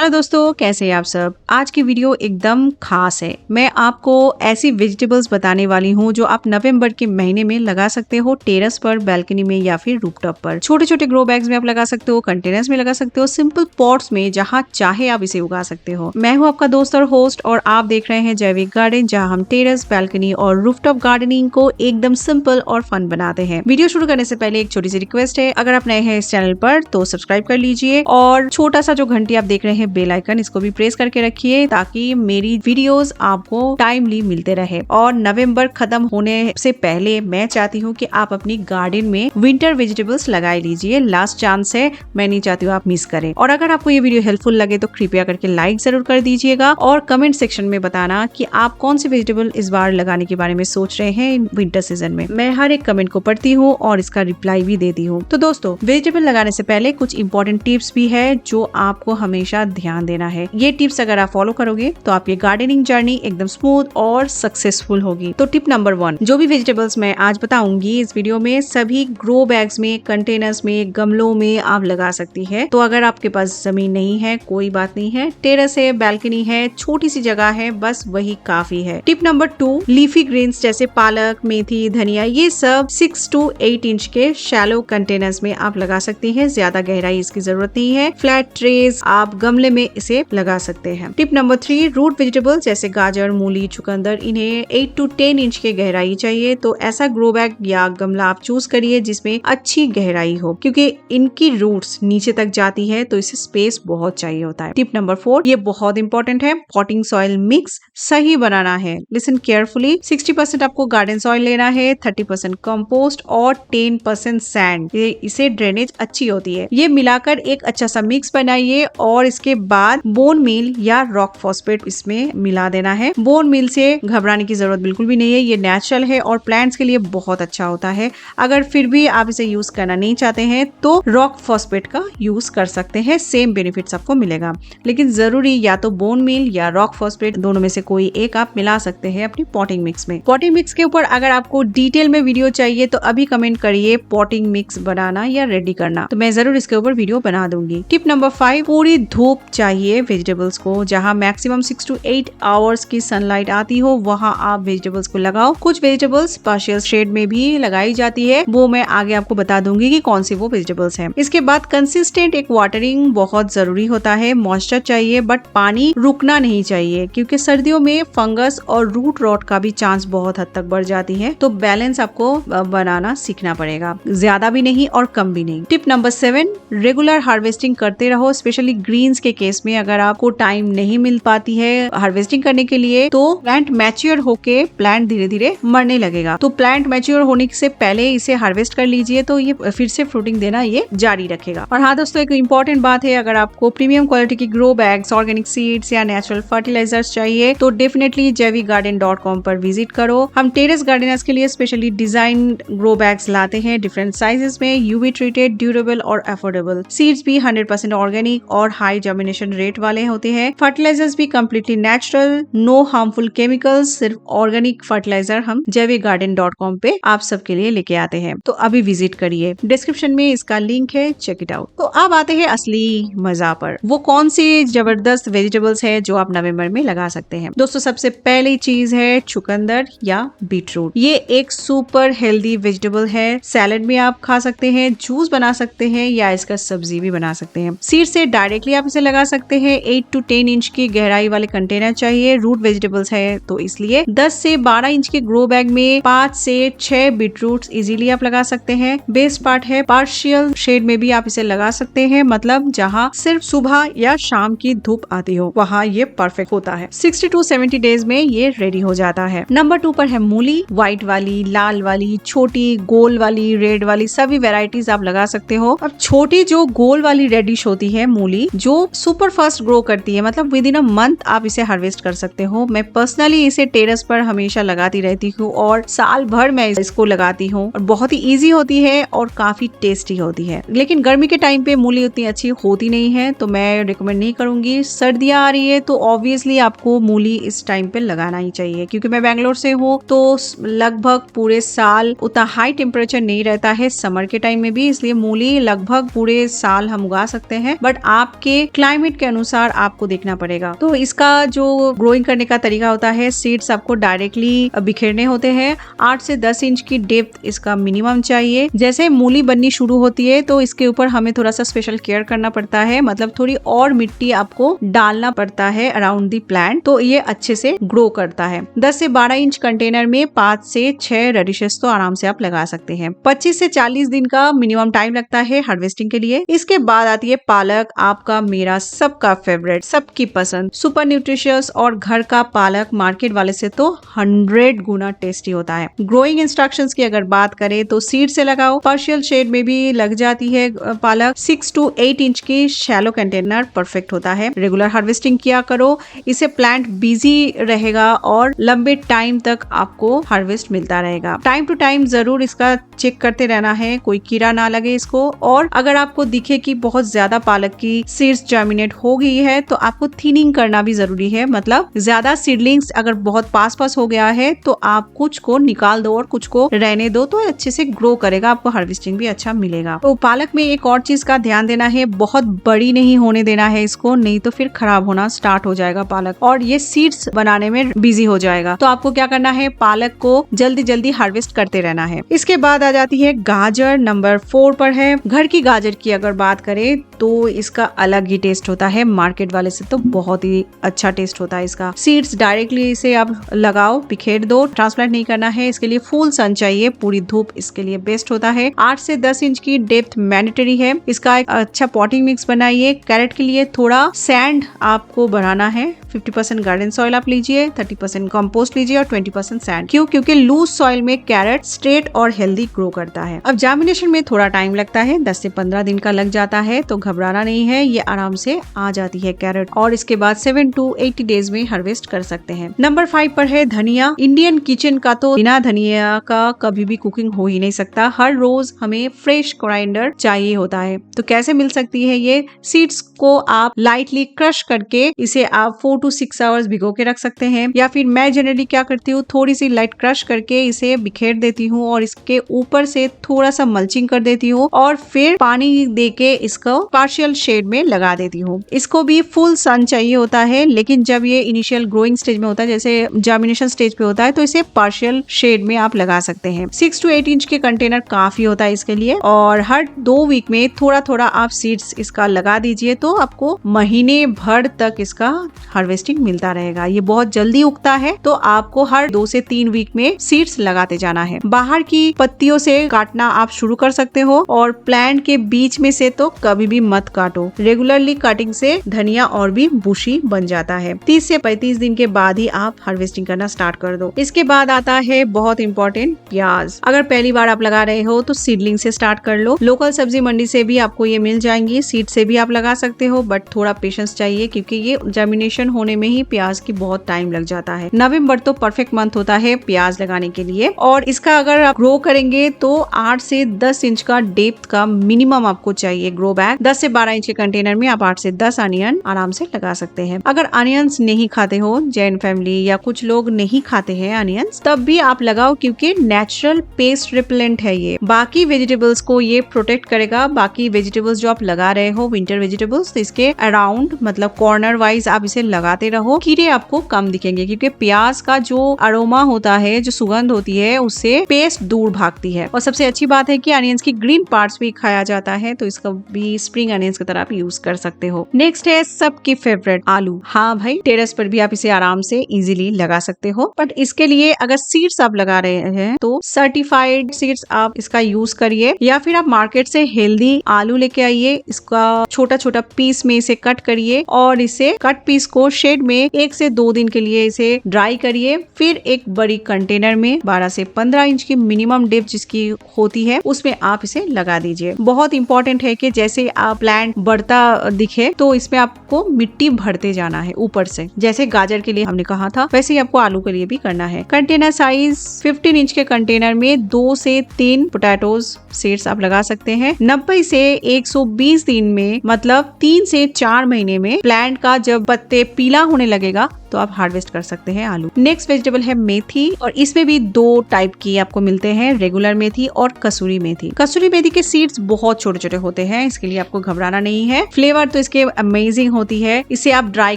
Hello दोस्तों, कैसे हैं आप सब। आज की वीडियो एकदम खास है। मैं आपको ऐसी वेजिटेबल्स बताने वाली हूँ जो आप नवंबर के महीने में लगा सकते हो टेरेस पर, बैल्कनी में या फिर रूफटॉप पर। छोटे छोटे ग्रो बैग्स में आप लगा सकते हो, कंटेनर्स में लगा सकते हो, सिंपल पॉट्स में, जहाँ चाहे आप इसे उगा सकते हो। मैं हूँ आपका दोस्त और होस्ट और आप देख रहे हैं जैविक गार्डन, जहाँ हम टेरेस, बैल्कनी और रूफटॉप गार्डनिंग को एकदम सिंपल और फन बनाते हैं। वीडियो शुरू करने से पहले एक छोटी सी रिक्वेस्ट है, अगर आप नए हैं इस चैनल पर तो सब्सक्राइब कर लीजिए और छोटा सा जो घंटी आप देख रहे हैं बेल आइकन, इसको भी प्रेस करके रखिए ताकि मेरी वीडियोस आपको टाइमली मिलते रहे। और नवंबर खत्म होने से पहले मैं चाहती हूँ कि आप अपनी गार्डन में विंटर वेजिटेबल्स लगाए लीजिए। लास्ट चांस है, मैं नहीं चाहती हूँ आप मिस करें। और अगर आपको ये वीडियो हेल्पफुल लगे तो कृपया करके लाइक जरूर कर दीजिएगा और कमेंट सेक्शन में बताना कि आप कौन सी वेजिटेबल इस बार लगाने के बारे में सोच रहे हैं इन विंटर सीजन में। मैं हर एक कमेंट को पढ़ती हूँ और इसका रिप्लाई भी देती हूँ। तो दोस्तों, वेजिटेबल लगाने से पहले कुछ इंपॉर्टेंट टिप्स भी है जो आपको हमेशा ध्यान देना है। ये टिप्स अगर आप फॉलो करोगे तो आपकी गार्डनिंग जर्नी एकदम स्मूथ और सक्सेसफुल होगी। तो टिप नंबर 1, जो भी वेजिटेबल्स मैं आज बताऊंगी इस वीडियो में सभी ग्रो बैग्स में, कंटेनर्स में, गमलों में आप लगा सकती है। तो अगर आपके पास जमीन नहीं है कोई बात नहीं है, टेरेस है, बैल्कनी है, छोटी सी जगह है, बस वही काफी है। टिप नंबर 2, लीफी ग्रीन्स जैसे पालक, मेथी, धनिया, ये सब 6 to 8 इंच के शैलो कंटेनर्स में आप लगा सकती हैं। ज्यादा गहराई इसकी जरूरत नहीं है। फ्लैट ट्रेज आप गमले में इसे लगा सकते हैं। टिप नंबर 3, रूट वेजिटेबल जैसे गाजर, मूली, चुकंदर, इन्हें 8 to 10 इंच के गहराई चाहिए। तो ऐसा ग्रो बैग या गमला आप चूज करिए जिसमें अच्छी गहराई हो, क्योंकि इनकी रूट्स नीचे तक जाती है तो इसे स्पेस बहुत चाहिए होता है। टिप नंबर 4, ये बहुत इंपॉर्टेंट है, पॉटिंग सॉइल मिक्स सही बनाना है। लिसन केयरफुली, 60% आपको गार्डन सॉइल लेना है, 30% कंपोस्ट और 10% सैंड। इसे ड्रेनेज अच्छी होती है। ये मिलाकर एक अच्छा सा मिक्स बनाइए और इसके बाद बोन मील या रॉक फॉस्फेट इसमें मिला देना है। बोन मील से घबराने की जरूरत बिल्कुल भी नहीं है, ये नेचुरल है और प्लांट्स के लिए बहुत अच्छा होता है। अगर फिर भी आप इसे यूज करना नहीं चाहते हैं तो रॉक फॉस्फेट का यूज कर सकते हैं, सेम बेनिफिट्स आपको मिलेगा। लेकिन जरूरी या तो बोन मील या रॉक फॉस्फेट, दोनों में से कोई एक आप मिला सकते हैं अपनी पॉटिंग मिक्स में। पॉटिंग मिक्स के ऊपर अगर आपको डिटेल में वीडियो चाहिए तो अभी कमेंट करिए पॉटिंग मिक्स बनाना या रेडी करना, तो मैं जरूर इसके ऊपर वीडियो बना दूंगी। टिप नंबर 5, पूरी धूप चाहिए वेजिटेबल्स को। जहां मैक्सिमम 6 to 8 आवर्स की सनलाइट आती हो वहां आप वेजिटेबल्स को लगाओ। कुछ वेजिटेबल्स पार्शियल शेड में भी लगाई जाती है, वो मैं आगे आपको बता दूंगी कि कौन सी वो वेजिटेबल्स हैं। इसके बाद कंसिस्टेंट एक वाटरिंग बहुत जरूरी होता है। मॉइस्चर चाहिए बट पानी रुकना नहीं चाहिए, क्योंकि सर्दियों में फंगस और रूट रॉट का भी चांस बहुत हद तक बढ़ जाती है। तो बैलेंस आपको बनाना सीखना पड़ेगा, ज्यादा भी नहीं और कम भी नहीं। टिप नंबर 7, रेगुलर हार्वेस्टिंग करते रहो, स्पेशली ग्रीन्स के केस में। अगर आपको टाइम नहीं मिल पाती है हार्वेस्टिंग करने के लिए तो प्लांट मैच्योर होके प्लांट धीरे धीरे मरने लगेगा। तो प्लांट मैच्योर होने से पहले इसे हार्वेस्ट कर लीजिए तो ये फिर से फ्रूटिंग देना ये जारी रखेगा। और हाँ दोस्तों, एक इम्पोर्टेंट बात है, अगर आपको प्रीमियम क्वालिटी की ग्रो बैग्स, ऑर्गेनिक सीड्स या नेचुरल फर्टिलाइजर्स चाहिए तो डेफिनेटली jaivikgarden.com पर विजिट करो। हम टेरेस गार्डनर्स के लिए स्पेशली डिजाइन ग्रो बैग्स लाते हैं डिफरेंट साइजेस में, यूवी ट्रीटेड, ड्यूरेबल और अफोर्डेबल। सीड्स भी 100% ऑर्गेनिक और हाई जर्मिनेशन रेट वाले होते हैं। फर्टिलाइजर्स भी completely natural, no harmful chemicals, सिर्फ ऑर्गेनिक फर्टिलाइजर हम jaivikgarden.com पे आप सबके लिए लेके आते हैं। तो अभी विजिट करिए, डिस्क्रिप्शन में इसका लिंक है, चेक इट आउट। तो अब आते हैं असली मजा पर। वो कौन सी जबरदस्त वेजिटेबल्स है जो आप नवंबर में लगा सकते हैं। दोस्तों, सबसे पहली चीज है चुकंदर या बीटरूट। ये एक सुपर हेल्दी वेजिटेबल है। सैलेड में आप खा सकते हैं, जूस बना सकते हैं या इसका सब्जी भी बना सकते हैं। सीड से डायरेक्टली आप इसे लगा सकते हैं। 8 to 10 इंच की गहराई वाले कंटेनर चाहिए। रूट वेजिटेबल्स है तो इसलिए 10 से 12 इंच के ग्रो बैग में 5 से 6 बीटरूट्स इजीली आप लगा सकते हैं। बेस्ट पार्ट है, पार्शियल शेड में भी आप इसे लगा सकते हैं, मतलब जहाँ सिर्फ सुबह या शाम की धूप आती हो वहाँ ये परफेक्ट होता है। 60 to 70 डेज में ये रेडी हो जाता है। नंबर 2 पर है मूली। व्हाइट वाली, लाल वाली, छोटी, गोल वाली, रेड वाली, सभी वेराइटीज आप लगा सकते हो। अब छोटी जो गोल वाली रेडिश होती है मूली, जो सुपर फास्ट ग्रो करती है, मतलब विद इन अ मंथ आप इसे हार्वेस्ट कर सकते हो। मैं पर्सनली इसे टेरेस पर हमेशा लगाती रहती हूँ और साल भर मैं इसको लगाती हूँ और बहुत ही इजी होती है और काफी टेस्टी होती है। लेकिन गर्मी के टाइम पे मूली उतनी अच्छी होती नहीं है तो मैं रिकमेंड नहीं करूंगी। सर्दियां आ रही है तो ऑब्वियसली आपको मूली इस टाइम पे लगाना ही चाहिए, क्योंकि मैं बेंगलोर से हूँ तो लगभग पूरे साल उतना हाई टेम्परेचर नहीं रहता है समर के टाइम में भी, इसलिए मूली लगभग पूरे साल हम उगा सकते हैं। बट आपके क्लाइमेट क्लाइमेट के अनुसार आपको देखना पड़ेगा। तो इसका जो ग्रोइंग करने का तरीका होता है, सीड्स आपको डायरेक्टली बिखेरने होते हैं। 8 से 10 इंच की डेप्थ इसका मिनिमम चाहिए। जैसे मूली बननी शुरू होती है तो इसके ऊपर हमें थोड़ा सा स्पेशल केयर करना पड़ता है, मतलब थोड़ी और मिट्टी आपको डालना पड़ता है अराउंड दी प्लांट, तो ये अच्छे से ग्रो करता है। 10 से 12 इंच कंटेनर में 5 से 6 रेडिशेस तो आराम से आप लगा सकते हैं। 25 से 40 दिन का मिनिमम टाइम लगता है हार्वेस्टिंग के लिए। इसके बाद आती है पालक, आपका मेरा सबका फेवरेट, सबकी पसंद, सुपर न्यूट्रिशियस और घर का पालक मार्केट वाले से तो 100 गुना टेस्टी होता है। ग्रोइंग इंस्ट्रक्शंस की अगर बात करें तो सीड से लगाओ, पार्शियल शेड में भी लग जाती है पालक। 6 to 8 इंच की शैलो कंटेनर परफेक्ट होता है। रेगुलर हार्वेस्टिंग किया करो, इससे प्लांट बिजी रहेगा और लंबे टाइम तक आपको हार्वेस्ट मिलता रहेगा। टाइम टू टाइम जरूर इसका चेक करते रहना है, कोई कीड़ा ना लगे इसको। और अगर आपको दिखे कि बहुत ज्यादा पालक की सीड्स जर्मिनेट हो गई है तो आपको थिनिंग करना भी जरूरी है, मतलब ज्यादा सीडलिंग्स अगर बहुत पास हो गया है तो आप कुछ को निकाल दो और कुछ को रहने दो, तो अच्छे से ग्रो करेगा, आपको हार्वेस्टिंग भी अच्छा मिलेगा। तो पालक में एक और चीज का ध्यान देना है, बहुत बड़ी नहीं होने देना है इसको, नहीं तो फिर खराब होना स्टार्ट हो जाएगा पालक और ये सीड्स बनाने में बिजी हो जाएगा। तो आपको क्या करना है, पालक को जल्दी जल्दी हार्वेस्ट करते रहना है। इसके बाद आ जाती है गाजर, नंबर 4 पर है। घर की गाजर की अगर बात करें तो इसका अलग ही टेस्ट होता है, मार्केट वाले से तो बहुत ही अच्छा टेस्ट होता है इसका। सीड्स डायरेक्टली इसे आप लगाओ, बिखेर दो, ट्रांसप्लांट नहीं करना है। इसके लिए फुल सन चाहिए, पूरी धूप इसके लिए बेस्ट होता है। 8 से 10 इंच की डेप्थ मैंडेटरी है। इसका एक अच्छा पॉटिंग मिक्स बनाइए। कैरेट के लिए थोड़ा सैंड आपको बढ़ाना है, 50% गार्डन सॉइल आप लीजिए, 30% कंपोस्ट लीजिए और 20% सैंड। क्यों? क्योंकि लूज सॉइल में कैरेट स्ट्रेट और हेल्दी ग्रो करता है। अब जर्मिनेशन में थोड़ा टाइम लगता है, 10 से 15 दिन का लग जाता है, तो घबराना नहीं है, ये आराम से आ जाती है कैरेट और इसके बाद 7 to 80 डेज में हार्वेस्ट कर सकते हैं। नंबर 5 पर है धनिया। इंडियन किचन का तो बिना धनिया का कभी भी कुकिंग हो ही नहीं सकता। हर रोज हमें फ्रेश कोरिएंडर चाहिए होता है। तो कैसे मिल सकती है ये? सीड्स को आप लाइटली क्रश करके इसे आप 4 to 6 आवर्स भिगो के रख सकते हैं, या फिर मैं जनरली क्या करती हूँ, थोड़ी सी लाइट क्रश करके इसे बिखेर देती हूँ और इसके ऊपर से थोड़ा सा मल्चिंग कर देती हूँ और फिर पानी देके इसको पार्शियल शेड में लगा देती हूँ। इसको भी फुल सन चाहिए होता है, लेकिन जब ये इनिशियल ग्रोइंग स्टेज में होता है, जैसे जर्मिनेशन स्टेज पे होता है, तो इसे पार्शियल शेड में आप लगा सकते हैं। 6 to 8 इंच के कंटेनर काफी होता है इसके लिए और हर 2 वीक में थोड़ा थोड़ा आप सीड्स इसका लगा दीजिए, तो आपको महीने भर तक इसका हार्वेस्टिंग मिलता रहेगा। ये बहुत जल्दी उगता है, तो आपको हर 2 से 3 वीक में सीड्स लगाते जाना है। बाहर की पत्तियों से काटना आप शुरू कर सकते हो और प्लांट के बीच में से तो कभी भी मत काटो। रेगुलरली कटिंग से धनिया और भी बुशी बन जाता है। 30 से 35 दिन के बाद ही आप हार्वेस्टिंग करना स्टार्ट कर दो। इसके बाद आता है बहुत इंपॉर्टेंट, प्याज। अगर पहली बार आप लगा रहे हो तो सीडलिंग से स्टार्ट कर लो। लोकल सब्जी मंडी से भी आपको ये मिल जाएंगी, सीड से भी आप लगा सकते हो, बट थोड़ा पेशेंस चाहिए क्योंकि ये जर्मिनेशन होने में ही प्याज की बहुत टाइम लग जाता है। नवंबर तो परफेक्ट मंथ होता है प्याज लगाने के लिए और इसका अगर आप ग्रो करेंगे तो 8 से 10 इंच का डेप्थ का मिनिमम आपको चाहिए ग्रो बैग। 10 से 12 इंच के कंटेनर में आप 8 से 10 अनियन आराम से लगा सकते हैं। अगर अनियंस नहीं खाते हो, जैन फैमिली या कुछ लोग नहीं खाते हैं अनियंस, तब भी आप लगाओ क्योंकि नेचुरल पेस्ट रिपेलेंट है ये। बाकी वेजिटेबल्स को ये प्रोटेक्ट करेगा। बाकी वेजिटेबल्स जो आप लगा रहे हो, विंटर वेजिटेबल्स, तो इसके अराउंड मतलब कॉर्नर वाइज आप इसे लगाते रहो, कीड़े आपको कम दिखेंगे क्योंकि प्याज का जो अरोमा होता है, जो सुगंध होती है, उससे पेस्ट दूर भागती है। और सबसे अच्छी बात है कि अनियंस की ग्रीन पार्ट्स भी खाया जाता है, तो इसका भी स्प्रिंग अनियंस की तरह आप यूज कर सकते हो। नेक्स्ट है सबकी फेवरेट, आलू। हाँ भाई, टेरेस पर भी आप इसे आराम से इजीली लगा सकते हो, बट इसके लिए अगर सीड्स आप लगा रहे हैं तो सर्टिफाइड सीड्स आप इसका यूज करिए, या फिर आप मार्केट से हेल्दी आलू लेके आइए। इसका छोटा छोटा पीस में इसे कट करिए और इसे कट पीस को शेड में 1 से 2 दिन के लिए इसे ड्राई करिए। फिर एक बड़ी कंटेनर में 12 से 15 इंच की मिनिमम डेप्थ जिसकी होती है उसमें आप इसे लगा दीजिए। बहुत इंपॉर्टेंट है कि जैसे आप प्लांट बढ़ता दिखे तो इसमें आपको मिट्टी भरते जाना है ऊपर से, जैसे गाजर के लिए हमने कहा था वैसे ही आपको आलू के लिए भी करना है। कंटेनर साइज 15 इंच के कंटेनर में 2 से 3 पोटैटोज सीड्स आप लगा सकते हैं। 90 से 120 दिन में, मतलब 3 से 4 महीने में प्लांट का जब पत्ते पीला होने लगेगा तो आप हार्वेस्ट कर सकते हैं आलू। नेक्स्ट वेजिटेबल है मेथी, और इसमें भी 2 टाइप की आपको मिलते हैं, रेगुलर मेथी और कसूरी मेथी। कसूरी मेथी के सीड्स बहुत छोटे छोटे होते हैं, इसके लिए आपको घबराना नहीं है। फ्लेवर तो इसके अमेजिंग होती है। इसे आप ड्राई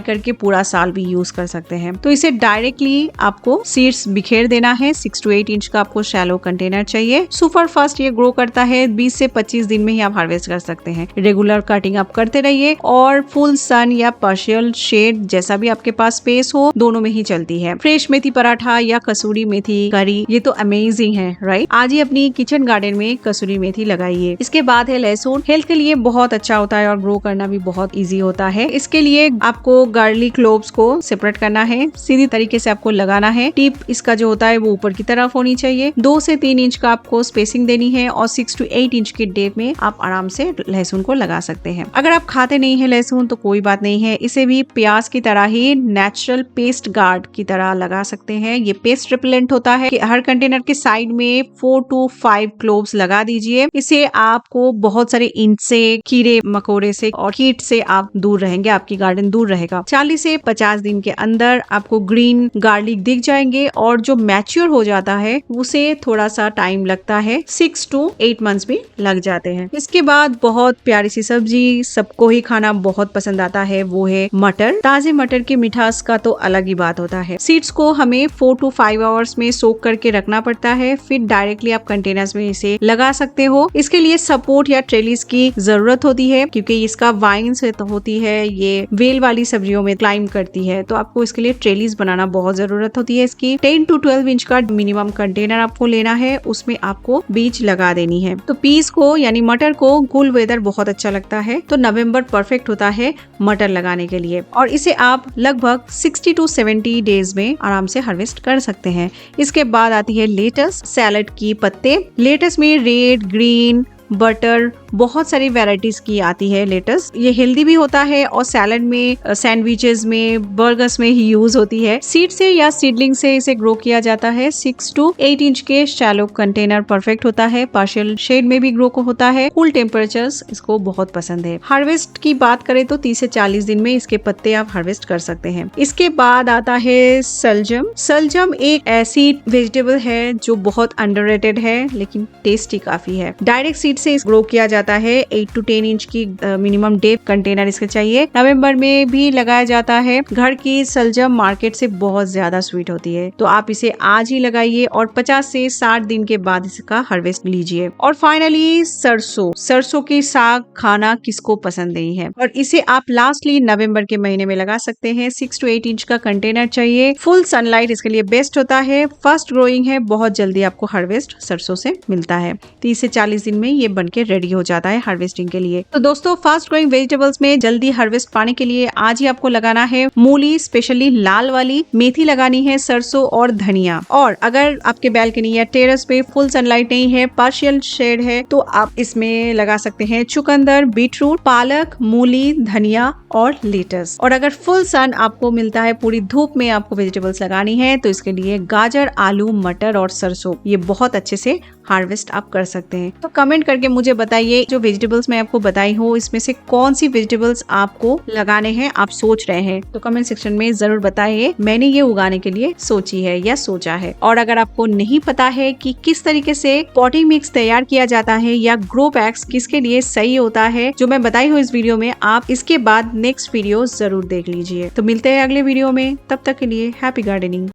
करके पूरा साल भी यूज कर सकते हैं। तो इसे डायरेक्टली आपको सीड्स बिखेर देना है। 6 to 8 इंच का आपको शैलो कंटेनर चाहिए। सुपर फास्ट ये ग्रो करता है, 20 से 25 दिन में ही आप हार्वेस्ट कर सकते हैं। रेगुलर कटिंग आप करते रहिए और फुल सन या पार्शियल शेड जैसा भी आपके पास स्पेस हो, दोनों में ही चलती है। फ्रेश मेथी पराठा या कसूरी मेथी करी, ये तो अमेजिंग है, राइट? आज ही अपनी किचन गार्डन में कसूरी मेथी लगाइए। इसके बाद है लहसुन। हेल्थ के लिए बहुत अच्छा होता है और ग्रो करना भी बहुत इजी होता है। इसके लिए आपको गार्लिक क्लोव्स को सेपरेट करना है, सीधी तरीके से आपको लगाना है। टिप इसका जो होता है वो ऊपर की तरफ होनी चाहिए। 2 से 3 इंच का आपको स्पेसिंग देनी है और 6 to 8 इंच की डेप में आप आराम से लहसुन को लगा सकते हैं। अगर आप खाते नहीं है लहसुन तो कोई बात नहीं है, इसे भी प्याज की तरह ही नेचुरल पेस्ट गार्ड की तरह लगा सकते हैं। ये पेस्ट रिपेलेंट होता है। कि हर कंटेनर के साइड में 4 to 5 क्लोव्स लगा दीजिए। इसे आपको बहुत सारे इंच से, कीड़े मकोड़े से और कीट से आप दूर रहेंगे, आपकी गार्डन दूर रहेगा। 40 से 50 दिन के अंदर आपको ग्रीन गार्लिक दिख जाएंगे और जो मैच्योर हो जाता है उसे थोड़ा सा टाइम लगता है, 6 to 8 मंथ्स भी लग जाते हैं। इसके बाद बहुत प्यारी सी सब्जी, सबको ही खाना बहुत पसंद आता है, वो है मटर। ताजे मटर की मिठास का तो अलग ही बात होता है। सीड्स को हमें 4 to 5 आवर्स में सोक करके रखना पड़ता है, फिर डायरेक्टली आप कंटेनर्स में इसे लगा सकते हो। इसके लिए सपोर्ट या ट्रेलिस की जरूरत होती है क्योंकि इसका वाइन से तो होती है, ये वेल वाली सब्जियों में क्लाइम करती है, तो आपको इसके लिए ट्रेलिस बनाना बहुत जरूरत होती है। इसकी 10 to 12 इंच का मिनिमम कंटेनर आपको लेना है, उसमें आपको बीज लगा देनी है। तो पीस को यानी मटर को कूल वेदर बहुत अच्छा लगता है, तो नवंबर परफेक्ट होता है मटर लगाने के लिए और इसे आप लगभग 60 to 70 डेज में आराम से हार्वेस्ट कर सकते हैं। इसके बाद आती है लेटस, सैलड की पत्ते। लेटस में रेड, ग्रीन, बटर, बहुत सारी वैरायटीज की आती है लेटस। ये हेल्दी भी होता है और सैलड में, सैंडविचेस में, बर्गर्स में ही यूज होती है। सीड से या सीडलिंग से इसे ग्रो किया जाता है। 6 to 8 इंच के शैलो कंटेनर परफेक्ट होता है। पार्शियल शेड में भी ग्रो को होता है। कूल टेम्परेचर्स इसको बहुत पसंद है। हार्वेस्ट की बात करें तो 30 से 40 दिन में इसके पत्ते आप हार्वेस्ट कर सकते हैं। इसके बाद आता है सलजम। सलजम एक ऐसी वेजिटेबल है जो बहुत अंडररेटेड है लेकिन टेस्टी काफी है। डायरेक्ट सीड से ग्रो किया जाता है। 8 to 10 इंच की मिनिमम डेप कंटेनर इसके चाहिए। नवंबर में भी लगाया जाता है। घर की सलजम मार्केट से बहुत ज्यादा स्वीट होती है, तो आप इसे आज ही लगाइए और 50 से 60 दिन के बाद इसका हार्वेस्ट लीजिए। और फाइनली सरसों। सरसों की साग खाना किसको पसंद नहीं है, और इसे आप लास्टली नवंबर के महीने में लगा सकते हैं। 6 to 8 इंच का कंटेनर चाहिए। फुल सनलाइट इसके लिए बेस्ट होता है। फास्ट ग्रोइंग है, बहुत जल्दी आपको हार्वेस्ट सरसों से मिलता है। 30 से 40 दिन में ये बनके रेडी हो जाता है हार्वेस्टिंग के लिए। तो दोस्तों, फास्ट ग्रोइंग वेजिटेबल्स में जल्दी हार्वेस्ट पाने के लिए आज ही आपको लगाना है मूली, स्पेशली लाल वाली, मेथी लगानी है, सरसों और धनिया। और अगर आपके बैल्कनी या टेरेस पे फुल सनलाइट नहीं है, पार्शियल शेड है, तो आप इसमें लगा सकते हैं चुकंदर, बीटरूट, पालक, मूली, धनिया और लेटस। और अगर फुल सन आपको मिलता है, पूरी धूप में आपको वेजिटेबल्स लगानी है, तो इसके लिए गाजर, आलू, मटर और सरसों ये बहुत अच्छे से हार्वेस्ट आप कर सकते हैं। तो कमेंट करके मुझे बताइए जो वेजिटेबल्स मैं आपको बताई हूँ इसमें से कौन सी वेजिटेबल्स आपको लगाने हैं, आप सोच रहे हैं, तो कमेंट सेक्शन में जरूर बताइए। मैंने ये उगाने के लिए सोची है या सोचा है। और अगर आपको नहीं पता है कि किस तरीके से पॉटिंग मिक्स तैयार किया जाता है या ग्रो बैग्स किसके लिए सही होता है, जो मैं बताई हूँ इस वीडियो में, आप इसके बाद नेक्स्ट वीडियो जरूर देख लीजिए। तो मिलते हैं अगले वीडियो में, तब तक के लिए हैप्पी गार्डनिंग।